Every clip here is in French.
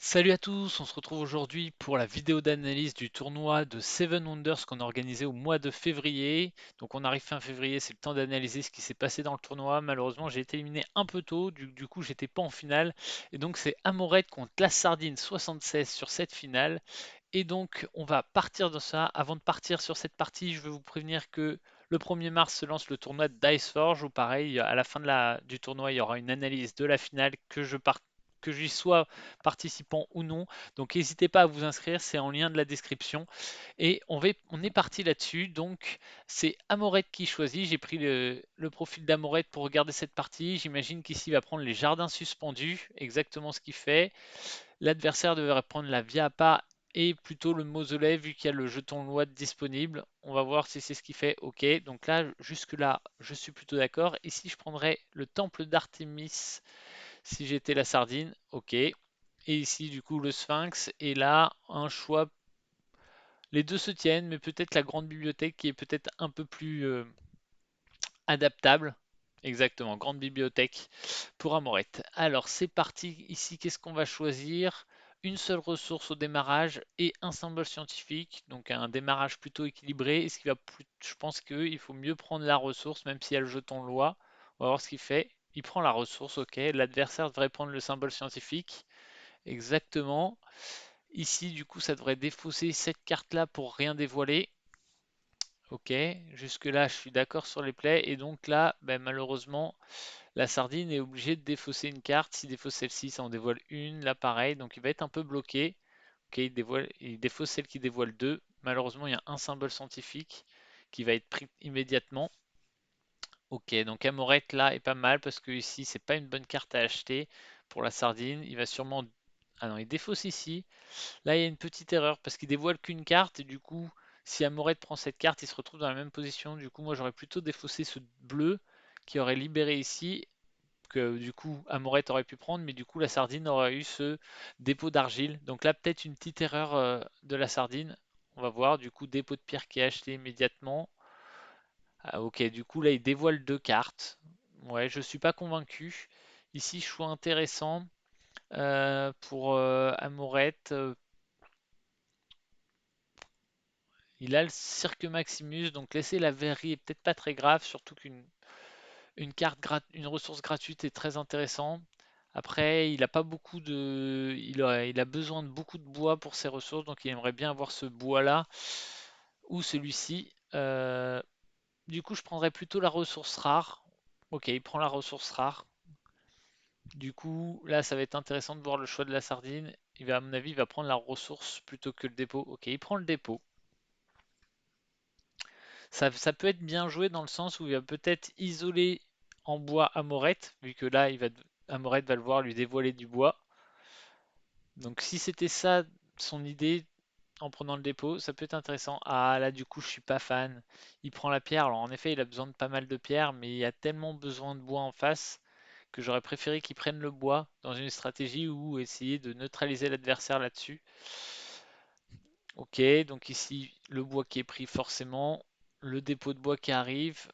Salut à tous, on se retrouve aujourd'hui pour la vidéo d'analyse du tournoi de Seven Wonders qu'on a organisé au mois de février. Donc on arrive fin février, c'est le temps d'analyser ce qui s'est passé dans le tournoi. Malheureusement j'ai été éliminé un peu tôt, du coup j'étais pas en finale. Et donc c'est Amorette contre la Sardine 76 sur cette finale. Et donc on va partir dans ça. Avant de partir sur cette partie, je veux vous prévenir que le 1er mars se lance le tournoi de Diceforge où pareil, à la fin du tournoi, il y aura une analyse de la finale que j'y sois participant ou non. Donc n'hésitez pas à vous inscrire, c'est en lien de la description. Et on est parti là-dessus. Donc c'est Amorette qui choisit. J'ai pris le profil d'Amorette pour regarder cette partie. J'imagine qu'ici il va prendre les jardins suspendus, exactement ce qu'il fait. L'adversaire devrait prendre la Viapa et plutôt le mausolée vu qu'il y a le jeton loi disponible. On va voir si c'est ce qu'il fait. Ok, donc là, jusque-là, je suis plutôt d'accord. Ici, je prendrais le temple d'Artémis si j'étais la sardine. Ok. Et ici, du coup, le sphinx. Et là, un choix. Les deux se tiennent, mais peut-être la grande bibliothèque qui est peut-être un peu plus adaptable. Exactement, grande bibliothèque pour Amorette. Alors c'est parti, ici qu'est-ce qu'on va choisir? Une seule ressource au démarrage et un symbole scientifique, donc un démarrage plutôt équilibré. Et ce qui va plus... Je pense qu'il faut mieux prendre la ressource, même s'il y a le jeton loi. On va voir ce qu'il fait. Il prend la ressource, ok. L'adversaire devrait prendre le symbole scientifique. Exactement. Ici, du coup, ça devrait défausser cette carte-là pour rien dévoiler. Ok, jusque-là, je suis d'accord sur les plays. Et donc là, ben, malheureusement, la sardine est obligée de défausser une carte. S'il défausse celle-ci, ça en dévoile une. Là, pareil. Donc il va être un peu bloqué. Ok, il défausse celle qui dévoile deux. Malheureusement, il y a un symbole scientifique qui va être pris immédiatement. Ok, donc Amorette là est pas mal parce que ici, c'est pas une bonne carte à acheter pour la sardine. Il va sûrement. Ah non, il défausse ici. Là, il y a une petite erreur parce qu'il dévoile qu'une carte et du coup, si Amorette prend cette carte, il se retrouve dans la même position. Du coup, moi, j'aurais plutôt défaussé ce bleu qui aurait libéré ici, que du coup, Amorette aurait pu prendre, mais du coup, la sardine aurait eu ce dépôt d'argile. Donc là, peut-être une petite erreur de la sardine. On va voir. Du coup, dépôt de pierre qui est acheté immédiatement. Ah, ok, du coup, là, il dévoile deux cartes. Ouais, je suis pas convaincu. Ici, choix intéressant pour Amorette. Il a le Cirque Maximus, donc laisser la verrerie est peut-être pas très grave, surtout une ressource gratuite est très intéressant. Après, il a pas beaucoup de, il a besoin de beaucoup de bois pour ses ressources, donc il aimerait bien avoir ce bois-là ou celui-ci. Du coup, je prendrais plutôt la ressource rare. Ok, il prend la ressource rare. Du coup, là, ça va être intéressant de voir le choix de la sardine. Il va, à mon avis, il va prendre la ressource plutôt que le dépôt. Ok, il prend le dépôt. Ça peut être bien joué dans le sens où il va peut-être isoler en bois Amorette, vu que là, Amorette va le voir lui dévoiler du bois. Donc si c'était ça son idée en prenant le dépôt, ça peut être intéressant. Ah là, du coup, je suis pas fan. Il prend la pierre. Alors en effet, il a besoin de pas mal de pierres, mais il y a tellement besoin de bois en face que j'aurais préféré qu'il prenne le bois dans une stratégie ou essayer de neutraliser l'adversaire là-dessus. Ok, donc ici, le bois qui est pris forcément, le dépôt de bois qui arrive.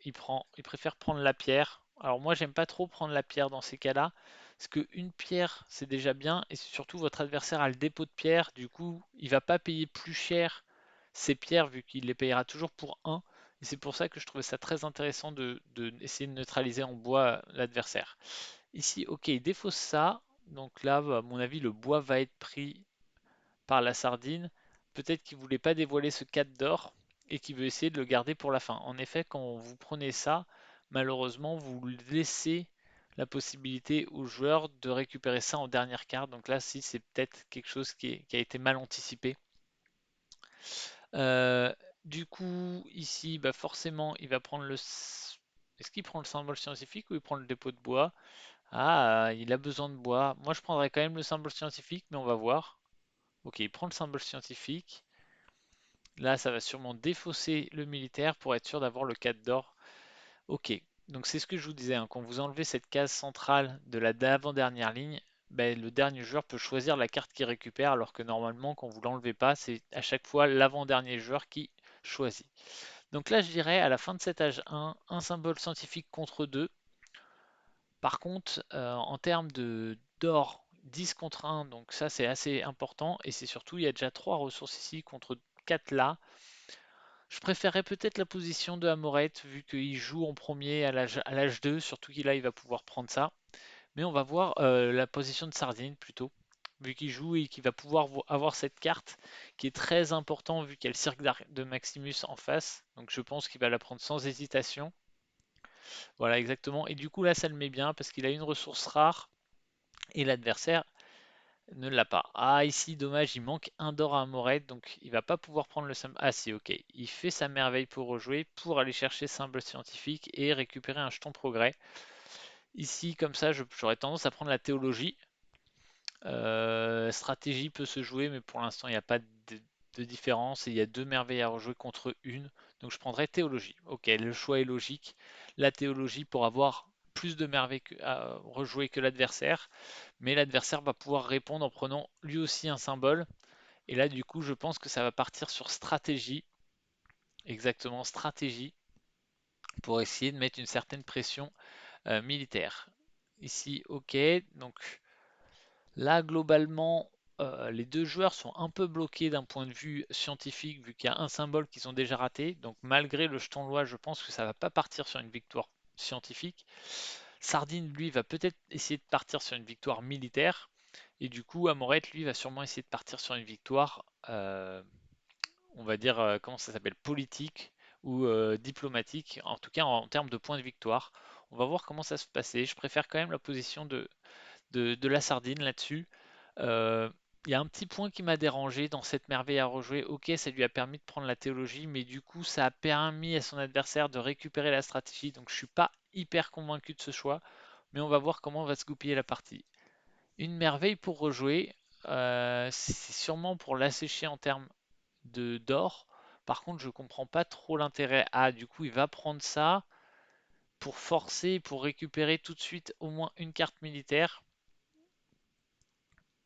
Il préfère prendre la pierre. Alors moi, j'aime pas trop prendre la pierre dans ces cas-là, parce que une pierre, c'est déjà bien, et surtout votre adversaire a le dépôt de pierre, du coup, il va pas payer plus cher ces pierres vu qu'il les payera toujours pour un. Et c'est pour ça que je trouvais ça très intéressant de essayer de neutraliser en bois l'adversaire. Ici, ok, il défausse ça. Donc là, à mon avis, le bois va être pris par la sardine. Peut-être qu'il voulait pas dévoiler ce 4 d'or et qu'il veut essayer de le garder pour la fin. En effet, quand vous prenez ça, malheureusement, vous laissez la possibilité aux joueurs de récupérer ça en dernière carte. Donc là, si c'est peut-être quelque chose qui a été mal anticipé. Euh, du coup, ici, bah forcément, il va prendre le... Est-ce qu'il prend le symbole scientifique ou il prend le dépôt de bois? Ah, il a besoin de bois. Moi, je prendrais quand même le symbole scientifique, mais on va voir. Ok, il prend le symbole scientifique. Là, ça va sûrement défausser le militaire pour être sûr d'avoir le 4 d'or. Ok, donc c'est ce que je vous disais, hein, quand vous enlevez cette case centrale de la d'avant-dernière ligne, ben, le dernier joueur peut choisir la carte qu'il récupère, alors que normalement, quand vous l'enlevez pas, c'est à chaque fois l'avant-dernier joueur qui choisit. Donc là, je dirais à la fin de cet âge 1, un symbole scientifique contre 2. Par contre, en termes de d'or, 10 contre 1, donc ça c'est assez important. Et c'est surtout, il y a déjà 3 ressources ici contre 4 là. Je préférerais peut-être la position de Amoret, vu qu'il joue en premier à l'âge 2, surtout qu'il là il va pouvoir prendre ça. Mais on va voir la position de Sardine plutôt, vu qu'il joue et qu'il va pouvoir avoir cette carte qui est très important vu qu'il y a le cirque de Maximus en face. Donc je pense qu'il va la prendre sans hésitation. Voilà exactement. Et du coup là ça le met bien parce qu'il a une ressource rare et l'adversaire ne l'a pas. Ah ici dommage, il manque un d'or à Amoret, donc il va pas pouvoir prendre le symbole. Ah si, ok. Il fait sa merveille pour rejouer, pour aller chercher symbole scientifique et récupérer un jeton progrès. Ici comme ça j'aurais tendance à prendre la théologie. Stratégie peut se jouer, mais pour l'instant, il n'y a pas de différence et il y a deux merveilles à rejouer contre une. Donc je prendrais théologie. Ok, le choix est logique. La théologie pour avoir plus de merveilles à rejouer que l'adversaire, mais l'adversaire va pouvoir répondre en prenant lui aussi un symbole. Et là, du coup, je pense que ça va partir sur stratégie, exactement stratégie, pour essayer de mettre une certaine pression militaire. Ici, ok, donc là, globalement, les deux joueurs sont un peu bloqués d'un point de vue scientifique, vu qu'il y a un symbole qu'ils ont déjà raté. Donc, malgré le jeton loi, je pense que ça va pas partir sur une victoire scientifique. Sardine, lui, va peut-être essayer de partir sur une victoire militaire. Et du coup, Amoret, lui, va sûrement essayer de partir sur une victoire, on va dire, comment ça s'appelle, politique ou diplomatique, en tout cas en termes de points de victoire. On va voir comment ça se passer. Je préfère quand même la position de la Sardine là-dessus. Euh, Il y a un petit point qui m'a dérangé dans cette merveille à rejouer. Ok, ça lui a permis de prendre la théologie, mais du coup, ça a permis à son adversaire de récupérer la stratégie. Donc, je suis pas hyper convaincu de ce choix, mais on va voir comment va se goupiller la partie. Une merveille pour rejouer, c'est sûrement pour l'assécher en termes de d'or. Par contre, je comprends pas trop l'intérêt. Ah, du coup, il va prendre ça pour forcer, pour récupérer tout de suite au moins une carte militaire.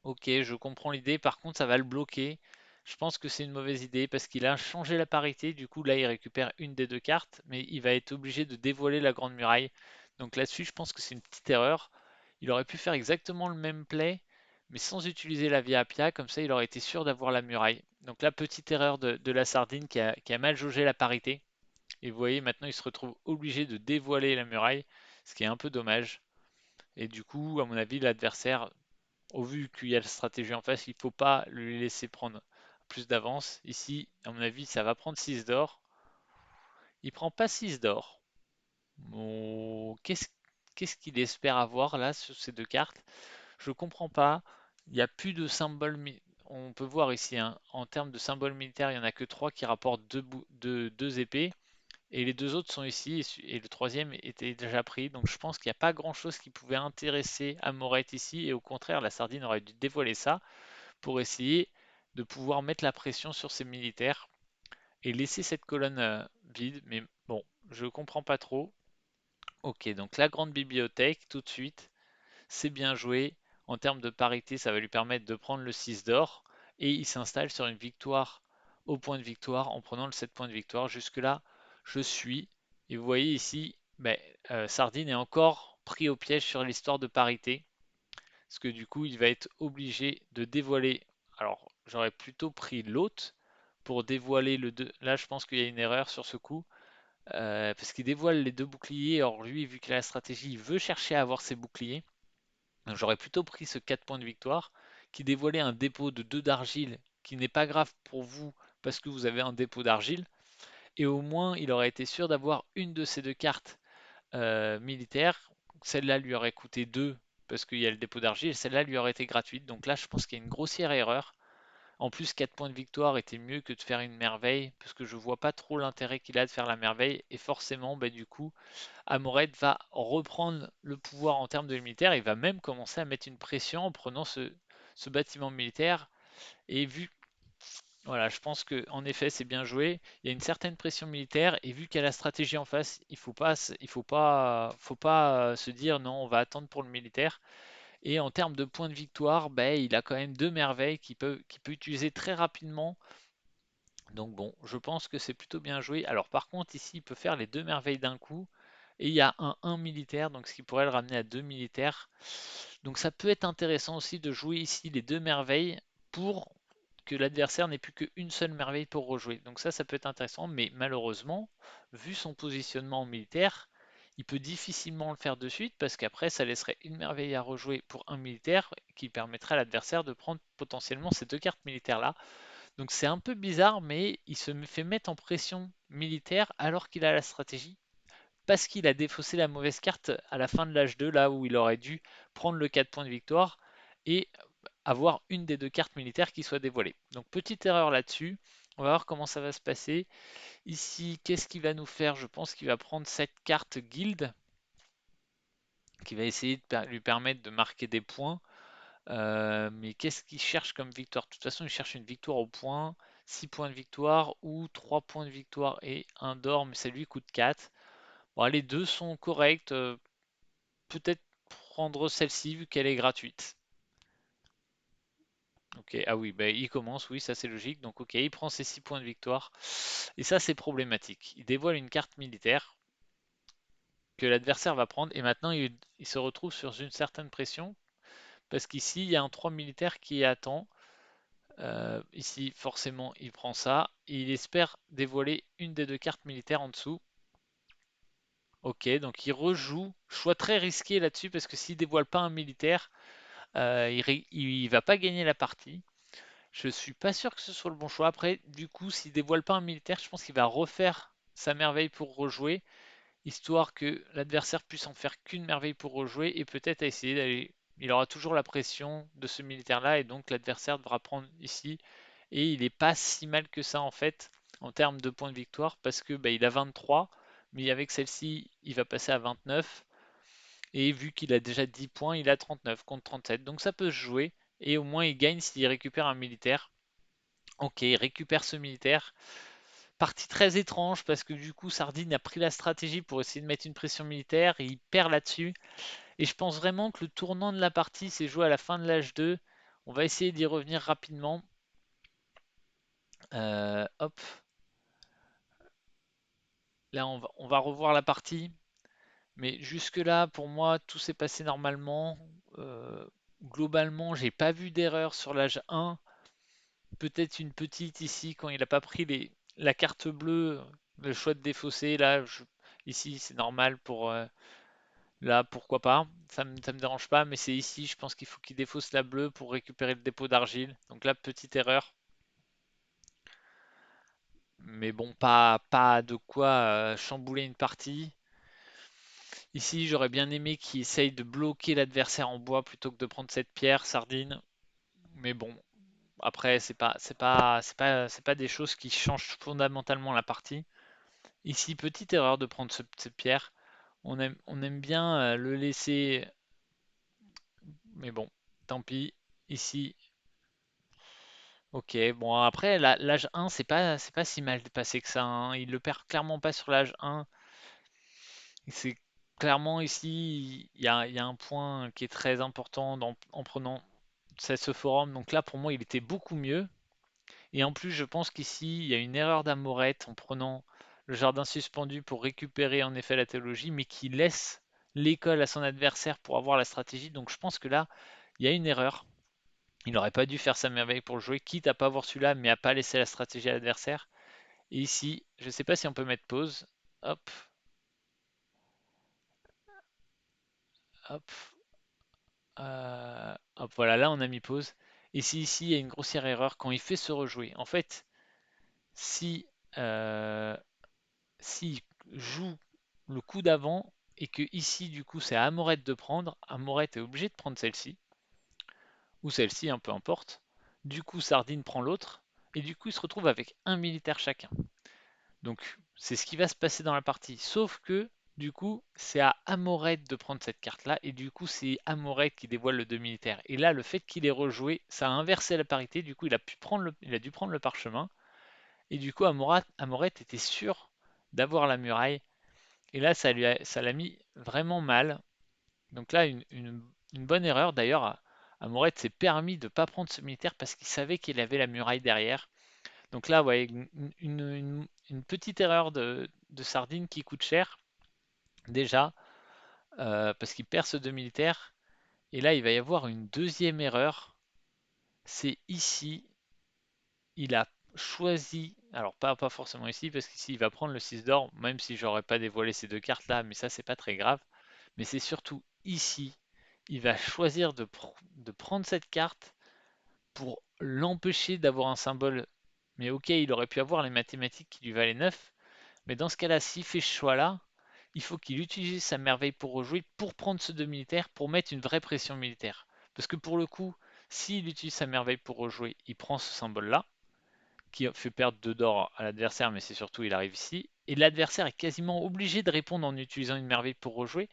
Ok, je comprends l'idée. Par contre, ça va le bloquer. Je pense que c'est une mauvaise idée parce qu'il a changé la parité. Du coup, là, il récupère une des deux cartes, mais il va être obligé de dévoiler la Grande Muraille. Donc là-dessus, je pense que c'est une petite erreur. Il aurait pu faire exactement le même play, mais sans utiliser la Via Appia. Comme ça, il aurait été sûr d'avoir la muraille. Donc la petite erreur de la Sardine qui a mal jaugé la parité. Et vous voyez, maintenant, il se retrouve obligé de dévoiler la muraille, ce qui est un peu dommage. Et du coup, à mon avis, l'adversaire au vu qu'il y a la stratégie en face, il ne faut pas lui laisser prendre plus d'avance. Ici, à mon avis, ça va prendre 6 d'or. Il prend pas 6 d'or. Bon, qu'est-ce qu'il espère avoir là sur ces deux cartes? Je comprends pas. Il n'y a plus de symboles. On peut voir ici, hein, en termes de symboles militaires, il n'y en a que 3 qui rapportent deux épées. Et les deux autres sont ici, et le troisième était déjà pris. Donc je pense qu'il n'y a pas grand-chose qui pouvait intéresser Amoret ici. Et au contraire, la Sardine aurait dû dévoiler ça pour essayer de pouvoir mettre la pression sur ses militaires et laisser cette colonne vide. Mais bon, je comprends pas trop. Ok, donc la grande bibliothèque, tout de suite, c'est bien joué. En termes de parité, ça va lui permettre de prendre le 6 d'or. Et il s'installe sur une victoire au point de victoire en prenant le 7 points de victoire. Jusque-là, je suis. Et vous voyez ici, ben, Sardine est encore pris au piège sur l'histoire de parité. Parce que du coup, il va être obligé de dévoiler. Alors, j'aurais plutôt pris l'hôte pour dévoiler le 2. Là, je pense qu'il y a une erreur sur ce coup. Parce qu'il dévoile les deux boucliers. Or, lui, vu qu'il a la stratégie, il veut chercher à avoir ses boucliers. Donc, j'aurais plutôt pris ce 4 points de victoire qui dévoilait un dépôt de 2 d'argile qui n'est pas grave pour vous parce que vous avez un dépôt d'argile. Et au moins, il aurait été sûr d'avoir une de ces deux cartes militaires. Celle-là lui aurait coûté 2 parce qu'il y a le dépôt d'argile. Celle-là lui aurait été gratuite. Donc là, je pense qu'il y a une grossière erreur. En plus, 4 points de victoire était mieux que de faire une merveille parce que je vois pas trop l'intérêt qu'il a de faire la merveille. Et forcément, bah, du coup, Amoret va reprendre le pouvoir en termes de militaire. Il va même commencer à mettre une pression en prenant ce bâtiment militaire. Et vu voilà, je pense que en effet c'est bien joué. Il y a une certaine pression militaire et vu qu'il y a la stratégie en face, il faut pas se dire non, on va attendre pour le militaire. Et en termes de points de victoire, ben, il a quand même deux merveilles qu'il peut utiliser très rapidement. Donc bon, je pense que c'est plutôt bien joué. Alors par contre ici, il peut faire les deux merveilles d'un coup. Et il y a un 1 militaire, donc ce qui pourrait le ramener à 2 militaires. Donc ça peut être intéressant aussi de jouer ici les deux merveilles pour que l'adversaire n'ait plus qu'une seule merveille pour rejouer. Donc ça peut être intéressant, mais malheureusement, vu son positionnement en militaire, il peut difficilement le faire de suite parce qu'après ça laisserait une merveille à rejouer pour un militaire qui permettrait à l'adversaire de prendre potentiellement ces deux cartes militaires là. Donc c'est un peu bizarre, mais il se fait mettre en pression militaire alors qu'il a la stratégie parce qu'il a défaussé la mauvaise carte à la fin de l'âge 2, là où il aurait dû prendre le 4 points de victoire et avoir une des deux cartes militaires qui soit dévoilée. Donc petite erreur là-dessus. On va voir comment ça va se passer. Ici, qu'est-ce qu'il va nous faire? Je pense qu'il va prendre cette carte guild qui va essayer de lui permettre de marquer des points. Mais qu'est-ce qu'il cherche comme victoire? De toute façon, il cherche une victoire au point, 6 points de victoire ou 3 points de victoire et un d'or, mais ça lui coûte 4. Bon, les deux sont corrects. Peut-être prendre celle-ci vu qu'elle est gratuite. Ok, ah oui, bah, il commence, oui, ça c'est logique. Donc ok, il prend ses 6 points de victoire. Et ça c'est problématique. Il dévoile une carte militaire que l'adversaire va prendre. Et maintenant il se retrouve sur une certaine pression. Parce qu'ici, il y a un 3 militaire qui attend. Ici, forcément, il prend ça. Et il espère dévoiler une des deux cartes militaires en dessous. Ok, donc il rejoue. Choix très risqué là-dessus parce que s'il dévoile pas un militaire, il va pas gagner la partie. Je suis pas sûr que ce soit le bon choix. Après, du coup, s'il dévoile pas un militaire, je pense qu'il va refaire sa merveille pour rejouer, histoire que l'adversaire puisse en faire qu'une merveille pour rejouer et peut-être essayer d'aller. Il aura toujours la pression de ce militaire-là et donc l'adversaire devra prendre ici. Et il n'est pas si mal que ça en fait en termes de points de victoire parce que bah, il a 23, mais avec celle-ci, il va passer à 29. Et vu qu'il a déjà 10 points, il a 39 contre 37. Donc ça peut se jouer. Et au moins il gagne s'il récupère un militaire. Ok, il récupère ce militaire. Partie très étrange parce que du coup Sardine a pris la stratégie pour essayer de mettre une pression militaire et il perd là-dessus. Et je pense vraiment que le tournant de la partie s'est joué à la fin de l'âge 2. On va essayer d'y revenir rapidement. Hop, là on va revoir la partie. Mais jusque-là, pour moi, tout s'est passé normalement. Euh, Globalement, j'ai pas vu d'erreur sur l'âge 1. Peut-être une petite ici quand il n'a pas pris la carte bleue, le choix de défausser. Là, ici, c'est normal pour. Là, pourquoi pas. Ça me dérange pas, mais c'est ici, je pense qu'il faut qu'il défausse la bleue pour récupérer le dépôt d'argile. Donc là, petite erreur. Mais bon, pas de quoi chambouler une partie. Ici, j'aurais bien aimé qu'il essaye de bloquer l'adversaire en bois plutôt que de prendre cette pierre, sardine. Mais bon, après, c'est pas des choses qui changent fondamentalement la partie. Ici, petite erreur de prendre cette pierre. On aime bien le laisser, mais bon, tant pis. Ici, ok. Bon, après, l'âge 1, c'est pas si mal passé que ça, hein. Il le perd clairement pas sur l'âge 1. C'est clairement ici, il y a un point qui est très important en prenant ce forum. Donc là, pour moi, il était beaucoup mieux. Et en plus, je pense qu'ici, il y a une erreur d'Amorette en prenant le jardin suspendu pour récupérer en effet la théologie, mais qui laisse l'école à son adversaire pour avoir la stratégie. Donc je pense que là, il y a une erreur. Il n'aurait pas dû faire sa merveille pour le jouer, quitte à pas avoir celui-là, mais à pas laisser la stratégie à l'adversaire. Et ici, je ne sais pas si on peut mettre pause. Hop, hop, hop, voilà, là on a mis pause. Et si ici, il y a une grossière erreur quand il fait se rejouer. En fait, si euh, s'il joue le coup d'avant et que ici du coup c'est à Amorette de prendre, Amorette est obligé de prendre celle-ci, ou celle-ci, peu importe. Du coup Sardine prend l'autre, et du coup il se retrouve avec un militaire chacun. Donc c'est ce qui va se passer dans la partie, sauf que du coup c'est à Amorette de prendre cette carte-là, et du coup c'est Amorette qui dévoile le 2 militaire. Et là le fait qu'il ait rejoué, ça a inversé la parité, du coup il a dû prendre le parchemin, et du coup Amorette était sûr d'avoir la muraille. Et là, ça l'a mis vraiment mal. Donc là, une bonne erreur. D'ailleurs, Amoret s'est permis de ne pas prendre ce militaire parce qu'il savait qu'il avait la muraille derrière. Donc là, ouais, une petite erreur de Sardine qui coûte cher. déjà, parce qu'il perd ce 2 militaires. Et là, il va y avoir une deuxième erreur. C'est ici, il a choisi, alors pas forcément ici, parce qu'ici il va prendre le 6 d'or, même si j'aurais pas dévoilé ces deux cartes là, mais ça c'est pas très grave. Mais c'est surtout ici, il va choisir de prendre cette carte pour l'empêcher d'avoir un symbole. Mais ok, il aurait pu avoir les mathématiques qui lui valaient 9, mais dans ce cas-là, s'il fait ce choix-là, il faut qu'il utilise sa merveille pour rejouer, pour prendre ce 2 militaire, pour mettre une vraie pression militaire. Parce que pour le coup, s'il utilise sa merveille pour rejouer, il prend ce symbole-là, qui fait perdre 2 d'or à l'adversaire, mais c'est surtout il arrive ici. Et l'adversaire est quasiment obligé de répondre en utilisant une merveille pour rejouer,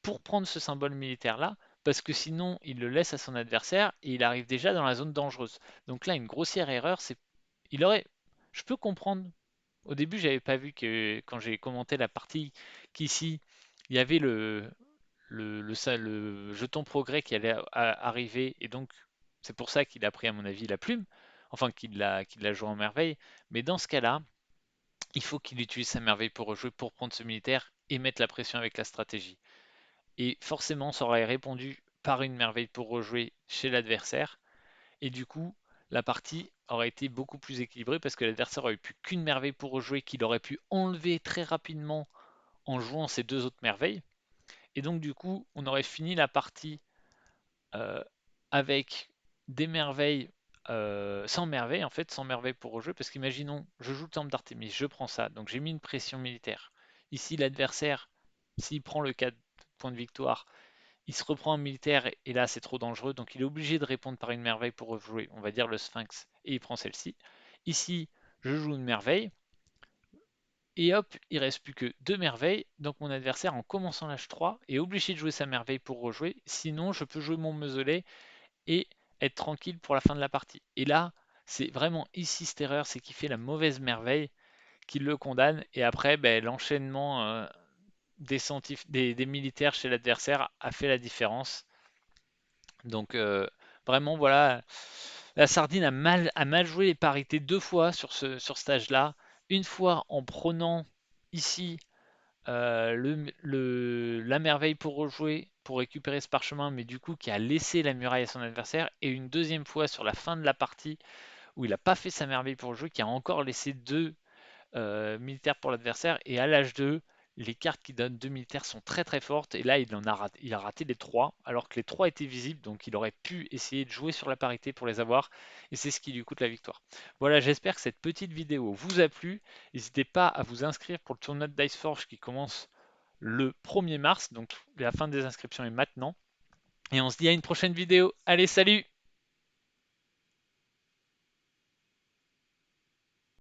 pour prendre ce symbole militaire-là, parce que sinon il le laisse à son adversaire et il arrive déjà dans la zone dangereuse. Donc là, une grossière erreur, c'est il aurait. Je peux comprendre. Au début, j'avais pas vu que quand j'ai commenté la partie qu'ici il y avait le jeton progrès qui allait arriver et donc c'est pour ça qu'il a pris à mon avis la plume, enfin qu'il l'a joué en merveille. Mais dans ce cas-là, il faut qu'il utilise sa merveille pour rejouer, pour prendre ce militaire et mettre la pression avec la stratégie. Et forcément, ça aurait répondu par une merveille pour rejouer chez l'adversaire. Et du coup, la partie aurait été beaucoup plus équilibrée parce que l'adversaire aurait plus qu'une merveille pour rejouer qu'il aurait pu enlever très rapidement en jouant ces deux autres merveilles. Et donc, du coup, on aurait fini la partie euh, avec des merveilles, sans merveille, en fait, sans merveille pour rejouer. Parce qu'imaginons, je joue le temple d'Artémis, je prends ça, donc j'ai mis une pression militaire. Ici, l'adversaire, s'il prend le 4 points de victoire, il se reprend un militaire et là c'est trop dangereux, donc il est obligé de répondre par une merveille pour rejouer, on va dire le Sphinx, et il prend celle-ci. Ici, je joue une merveille, et hop, il reste plus que deux merveilles, donc mon adversaire en commençant l'âge 3 est obligé de jouer sa merveille pour rejouer, sinon je peux jouer mon mausolée et être tranquille pour la fin de la partie. Et là, c'est vraiment ici cette erreur, c'est qu'il fait la mauvaise merveille, qui le condamne, et après ben, l'enchaînement des militaires chez l'adversaire a fait la différence. Donc vraiment voilà, la Sardine a mal joué les parités deux fois sur ce stage-là. Une fois en prenant ici la merveille pour rejouer, pour récupérer ce parchemin, mais du coup qui a laissé la muraille à son adversaire. Et une deuxième fois sur la fin de la partie où il n'a pas fait sa merveille pour rejouer, qui a encore laissé deux militaires pour l'adversaire. Et à l'âge 2, les cartes qui donnent 2 militaires sont très très fortes. Et là, il a raté les 3, alors que les 3 étaient visibles. Donc il aurait pu essayer de jouer sur la parité pour les avoir. Et c'est ce qui lui coûte la victoire. Voilà, j'espère que cette petite vidéo vous a plu. N'hésitez pas à vous inscrire pour le tournoi de Diceforge qui commence le 1er mars. Donc la fin des inscriptions est maintenant. Et on se dit à une prochaine vidéo. Allez, salut!